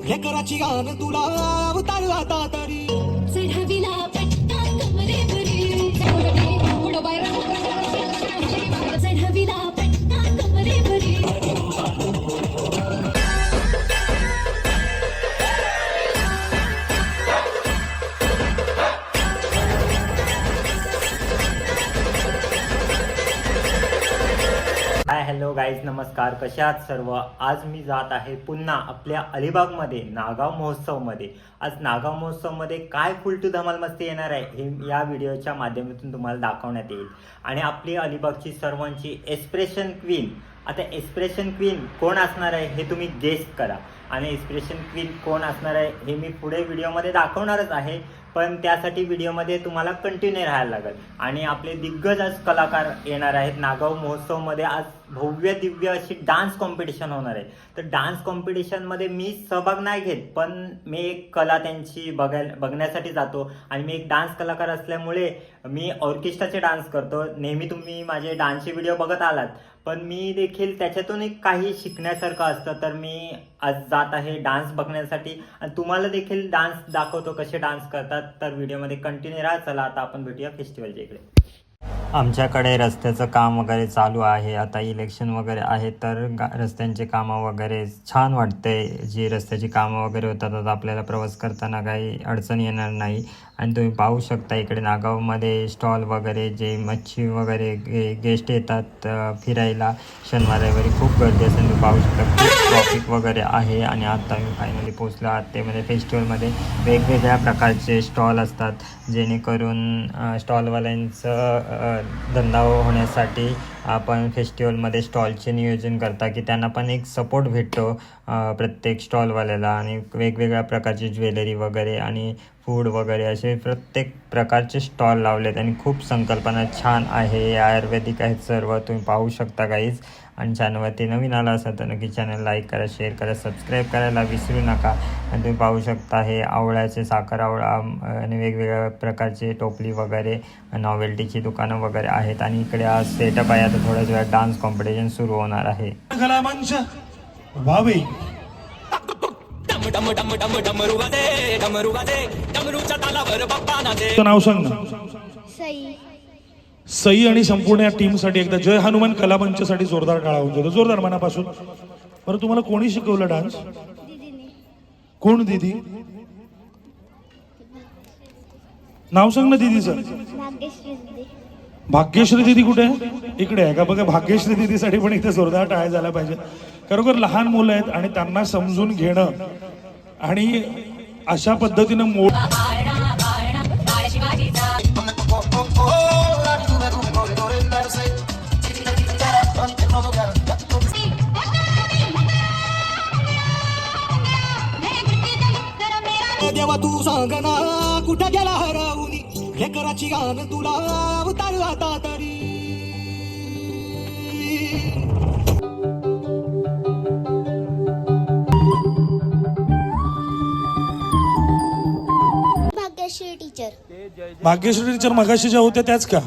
हे कराची गान तुला अवतार आता तरी चढविला पट्टा कमरेवरी चढविला पट्टा कमरेवरी हाय हॅलो गाईज नमस्कार, कसे आहात सर्व. आज मी जात आहे पुन्हा आपल्या अलिबागमध्ये नागाव महोत्सवमध्ये. आज नागाव महोत्सवमध्ये काय फुलटू धमाल मस्ती येणार आहे हे या व्हिडिओच्या माध्यमातून तुम्हाला दाखवण्यात येईल. आणि आपली अलिबागची सर्वांची एक्सप्रेशन क्वीन, आता एक्सप्रेशन क्वीन कोण असणार आहे हे तुम्ही गेस करा. आणि एक्सप्रेशन क्वीन कोण असणार आहे हे मी पुढे व्हिडिओमध्ये दाखवणारच आहे, पण त्यासाठी व्हिडिओमध्ये तुम्हाला कंटिन्यू राहायला लागेल. आणि आपले दिग्गज आज कलाकार येणार आहेत नागाव महोत्सवमध्ये. आज भव्य दिव्य अशी डान्स कॉम्पिटिशन होणार आहे. तर डान्स कॉम्पिटिशनमध्ये मी सहभाग नाही घेत, पण मी एक कला त्यांची बघण्यासाठी जातो. आणि मी एक डान्स कलाकार असल्यामुळे मी ऑर्केस्ट्राचे डान्स करतो. नेहमी तुम्ही माझे डान्सचे व्हिडिओ बघत आलात, पण मी देखील त्याच्यातून एक काही शिकण्यासारखं असतं. तर मी आज जात आहे डान्स बघण्यासाठी आणि तुम्हाला देखील डान्स दाखवतो कसे डान्स करतात. तर व्हिडिओमध्ये कंटिन्यू राहा. चला आता आपण भेटूया फेस्टिवलच्या इकडे. आमच्याकडे रस्त्याचं काम वगैरे चालू आहे. आता इलेक्शन वगैरे आहे, तर रस्त्यांचे कामं वगैरे छान वाटते. जी रस्त्याची कामं वगैरे होतात, आता आपल्याला प्रवास करताना काही अडचण येणार नाही. आणि तुम्ही पाहू शकता इकडे नागावमध्ये स्टॉल वगैरे, जे मच्छी वगैरे गेस्ट येतात फिरायला शनिवार रविवारी खूप गर्दी असते. तुम्ही पाहू शकता खूप ट्रॉफिक वगैरे आहे. आणि आता मी फायनली पोचलो आहात ते म्हणजे फेस्टिवलमध्ये वेगवेगळ्या प्रकारचे स्टॉल असतात, जेणेकरून स्टॉलवाल्यांचं धंदा होण्यासाठी आपण फेस्टिवलमध्ये स्टॉलचे नियोजन करता की त्यांना पण एक सपोर्ट भेटतो प्रत्येक स्टॉलवाल्याला. आणि वेगवेगळ्या प्रकारची ज्वेलरी वगैरे आणि फूड वगैरे असे प्रत्येक प्रकारचे स्टॉल लावलेत. आणि खूप संकल्पना छान आहे, आयुर्वेदिक आहेत सर्व, तुम्ही पाहू शकता गाईज. आणि चॅनलवरती नवीन आला असेल तर नक्की चॅनल लाईक करा, शेअर करा, सबस्क्राईब करायला विसरू नका. आणि तुम्ही पाहू शकता हे आवळ्याचे साखर आवळा आणि वेगवेगळ्या प्रकारचे टोपली वगैरे नॉवेल्टीची दुकानं वगैरे आहेत. आणि इकडे आज सेटअप आहे. आता थोड्याच वेळात डान्स कॉम्पिटिशन सुरू होणार आहे. नाव सांग ना. सई आणि संपूर्ण या टीमसाठी एकदा जय हनुमान कला मंचसाठी जोरदार टाळा होऊन जातो, जोरदार मनापासून. बरं, तुम्हाला कोणी शिकवलं डान्स? कोण दीदी? नाव सांग ना दीदीचं. भाग्यश्री दीदी कुठे आहे? इकडे आहे का? बघा, भाग्यश्री दीदीसाठी पण इथे जोरदार टाळ्या झाल्या पाहिजे. खरोखर लहान मुलं आहेत आणि त्यांना समजून घेणं आणि अशा पद्धतीनं देवा तू सांग ना कुठं गेला हरवून हे कराची गान तुला अवतार आता तरी भाग्यश्री टीचर मगाशी ज्या होत्या त्याच का?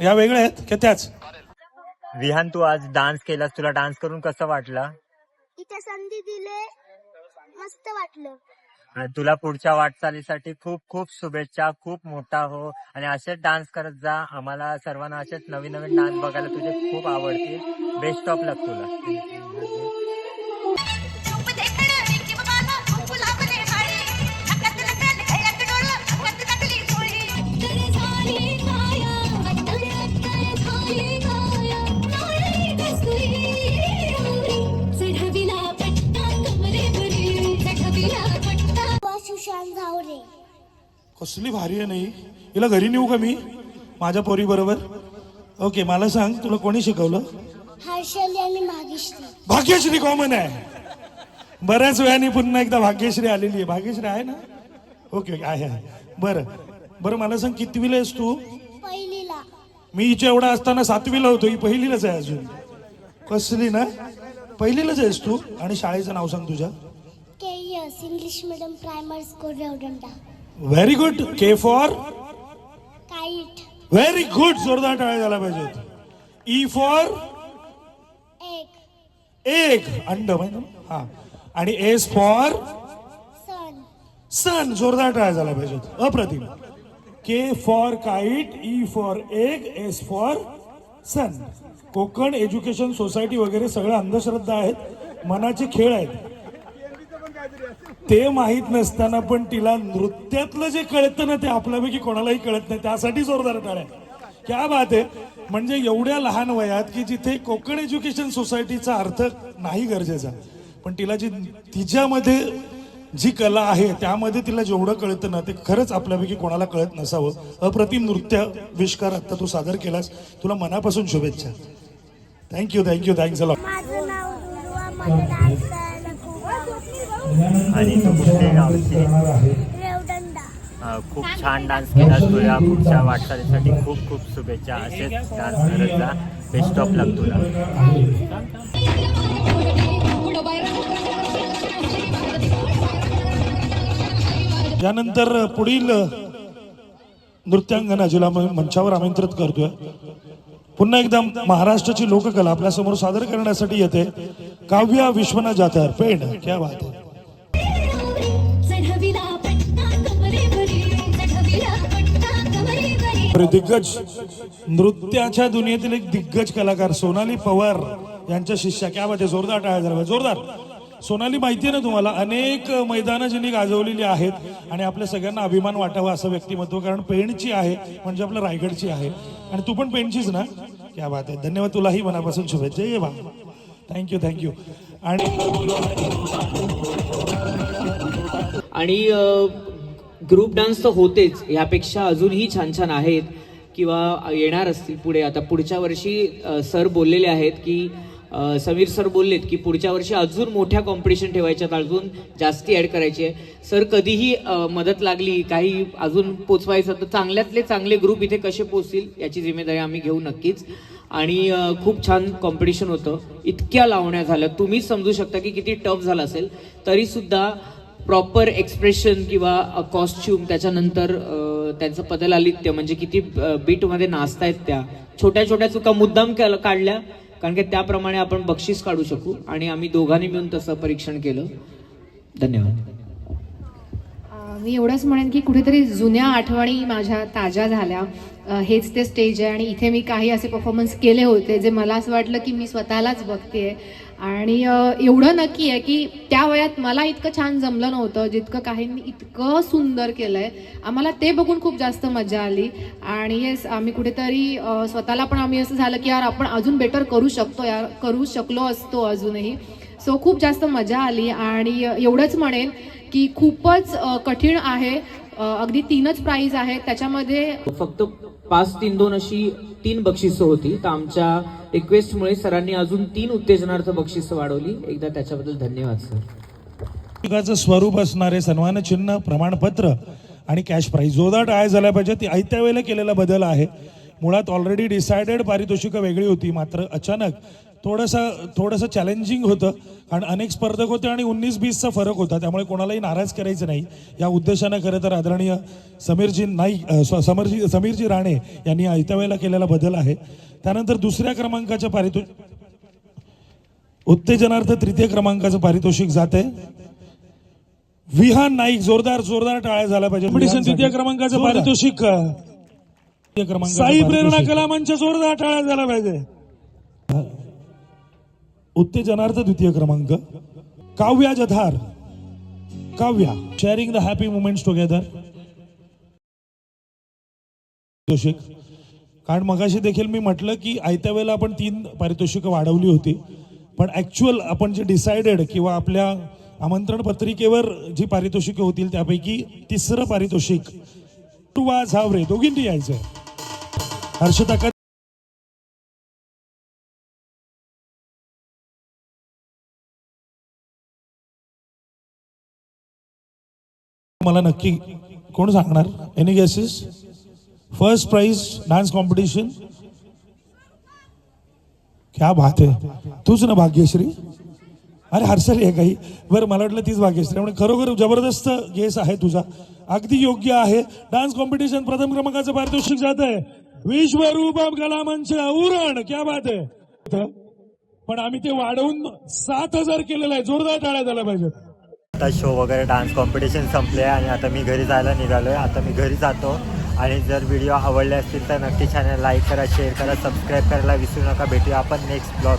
या वेगळ्या आहेत का त्याच? विहान, तू आज डान्स केलास, तुला डान्स करून कसं वाटलं? इथे संधी दिले, मस्त वाटलं. आणि तुला पुढच्या वाटचालीसाठी खूप खूप शुभेच्छा. खूप मोठा हो आणि असेच डान्स करत जा. आम्हाला सर्वांना असेच नवीन नवीन डान्स बघायला तुझे खूप आवडतील. बेस्ट ऑफ लक तुला. कसली भारी आहे नाही? हिला घरी नेऊ का मी माझ्या पोरी बरोबर? ओके, मला सांग, तुला कोणी शिकवलं? हर्षली आणि भाग्यश्री. भाग्यश्री कॉमन आहे. बऱ्याच वेळाने पुन्हा एकदा भाग्यश्री आलेली आहे. भाग्यश्री आहे ना? ओके, आहे. बरं बरं, मला सांग, कितवीला आहेस तू? पहिलीला. मी हिच्या एवढा असताना 7वीला होतो, ही पहिलीलाच आहे अजून. कसली ना? पहिलीलाच आहेस तू. आणि शाळेचं नाव सांग तुझ्या. KS English medium primary school Revdanda. Very good. K for kite. Very good. जोरदार टाळ्या झाला पाहिजे. E for egg. एग, अंड. हा. आणि एस फॉर सन, जोरदार टाळ्या झाल्या पाहिजेत. अप्रतिम. K for kite, E for egg, S for sun. Kokan education society वगैरे सगळ्या अंधश्रद्धा आहेत, मनाचे खेळ आहेत. ते माहीत नसताना पण तिला नृत्यातलं जे कळतं ना ते आपल्यापैकी कोणालाही कळत नाही, त्यासाठी जोरदार टाळ्या. क्या बात आहे. म्हणजे एवढ्या लहान वयात की जिथे कोकण एज्युकेशन सोसायटीचा अर्थ नाही गरजेचा, पण तिला जी तिच्यामध्ये जी कला आहे त्यामध्ये तिला जेवढं कळतं ना ते खरंच आपल्यापैकी कोणाला कळत नसावं. अप्रतिम नृत्य विष्कार आता तू सादर केलास, तुला मनापासून शुभेच्छा. Thank you thank you thanks a lot. माझं नाव दुर्वा, मला डान्स करायला खूप आवडतं. आणि तू कुठल्या गावची? रेवदंडा. खूप छान डान्स केला. तुला पुढच्या वाटचालीसाठी खूप खूप शुभेच्छा. असेच डान्स करत जा. बेस्ट ऑफ लक तुला. यानंतर पुढील नृत्यांगना जिला मंचावर आमंत्रित करतोय. पुन्हा एकदा महाराष्ट्राची लोककला आपल्या समोर सादर करण्यासाठी येते काव्या विश्वनाथ जाधव, पेण. क्या बात आहे. चढविला पट्टा कमरेवरी, चढविला पट्टा कमरेवरी. दिग्गज नृत्याच्या दुनियेतील एक दिग्गज कलाकार सोनाली पवार यांच्या शिष्या. क्या बात आहे. जोरदार टाळ्या झाल्या, जोरदार. सोनाली माहिती आहे ना तुम्हाला, अनेक मैदानं जिने गाजवलेली आहेत आणि आपल्या सगळ्यांना अभिमान वाटावा असं व्यक्तिमत्व, कारण पेणची आहे म्हणजे आपल्या रायगडची आहे आणि तू पण पेणचीच ना. क्या बात आहे. धन्यवाद. तुलाही मनापासून शुभेच्छा. ये बा. Thank you thank you. आणि ग्रुप डान्स तर होतेच, यापेक्षा अजूनही छान छान आहेत किंवा येणार असतील पुढे. आता पुढच्या वर्षी सर बोललेले आहेत की समीर सर बोललेत की पुढच्या वर्षी अजून मोठ्या कॉम्पिटिशन ठेवायच्यात, अजून जास्ती ॲड करायची आहे. सर कधीही मदत लागली, काही अजून पोचवायचं तर चांगल्यातले चांगले ग्रुप इथे कसे पोचतील याची जिम्मेदारी आम्ही घेऊ नक्कीच. आणि खूप छान कॉम्पिटिशन होतं. इतक्या लावण्या झाल्या, तुम्हीच समजू शकता की किती टफ झालं असेल. तरीसुद्धा प्रॉपर एक्सप्रेशन किंवा कॉस्ट्यूम, त्याच्यानंतर त्यांचं पदलालित्य म्हणजे किती बीटमध्ये नाचतायत, त्या छोट्या छोट्या चुका मुद्दाम काढल्या कारण की त्याप्रमाणे आपण बक्षीस काढू शकू आणि आम्ही दोघांनी मिळून तसं परीक्षण केलं. धन्यवाद. मी एवढंच म्हणेन की कुठेतरी जुन्या आठवणी माझ्या ताज्या झाल्या. हेच ते स्टेज आहे आणि इथे मी काही असे परफॉर्मन्स केले होते जे मला असं वाटलं की मी स्वतःलाच बघतेय. आणि एवढं नक्की आहे की त्या वयात मला इतकं छान जमलं नव्हतं जितकं काहींनी इतकं सुंदर केलंय. आम्हाला ते बघून खूप जास्त मजा आली. आणि येस, आम्ही कुठेतरी स्वतःला पण आम्ही असं झालं की यार आपण अजून बेटर करू शकतो, यार करू शकलो असतो अजूनही. सो खूप जास्त मजा आली. आणि एवढंच म्हणेन की खूपच कठीण आहे. अगदी 3च प्राइज आहेत, त्याच्यामध्ये फक्त 5-3-2 अशी 3 बक्षिसं होती. तर आमच्या रिक्वेस्टमुळे सरांनी अजून 3 उत्तेजनार्थ बक्षिसं वाढवली. एकदा त्याच्याबद्दल धन्यवाद सर. स्वरूप असणारे सन्मान चिन्ह, प्रमाणपत्र आणि कॅश प्राइज. जोरदार टाळ्या झाल्या पाहिजे. ती आयत्या वेळेला केलेला बदल आहे. मुळात ऑलरेडी डिसाइडेड पारितोषिकं वेगळी होती, मात्र अचानक थोडंसं चॅलेंजिंग होतं कारण अनेक स्पर्धक होते आणि 19-20चा फरक होता, त्यामुळे कोणालाही नाराज करायचं नाही या उद्देशानं खरं तर आदरणीय समीरजी राणे यांनी आयत्या वेळेला केलेला बदल आहे. त्यानंतर दुसऱ्या क्रमांकाच्या उत्तेजनार्थ 3य क्रमांकाचं पारितोषिक जाते विहान नाईक. जोरदार टाळ्या झाल्या पाहिजे. 3य क्रमांकाचं पारितोषिक साई प्रेरणा कला मंच. जोरदार टाळ्या झाल्या पाहिजे. उत्तेजनार्थ 2य क्रमांक काव्या जधार. Kavya sharing the happy moments together. कारण मगाशी देखील मी म्हटलं की आयत्या वेळेला आपण 3 पारितोषिकं वाढवली होती, पण ऍक्च्युअल आपण जे डिसाइडेड किंवा आपल्या आमंत्रण पत्रिकेवर जी पारितोषिकं होतील त्यापैकी 3रं पारितोषिक टुवा झावरे दोघींनी यायचंय. हर्षदा मला नक्की कोण सांगणार? Any guesses? First prize dance competition. क्या बात आहे. तूच ना भाग्यश्री? अरे हर्षल आहे काही. बरं, मला वाटलं तीच भाग्यश्री. म्हणजे खरोखर जबरदस्त गेस आहे तुझा, अगदी योग्य आहे. डान्स कॉम्पिटिशन प्रथम क्रमांकाचं पारितोषिक जात आहे विश्वरूप कला मंच उरण. क्या बात आहे. पण आम्ही ते वाढवून 7,000 केलेलं आहे. जोरदार टाळ्या झाल्या पाहिजेत. आत्ता शो वगैरे डान्स कॉम्पिटिशन संपले आणि आता मी घरी जायला निघालो आहे. आता मी घरी जातो आणि जर व्हिडिओ आवडले असतील तर नक्की चॅनल लाईक करा, शेअर करा, सबस्क्राईब करायला विसरू नका. भेटूया आपण नेक्स्ट ब्लॉग.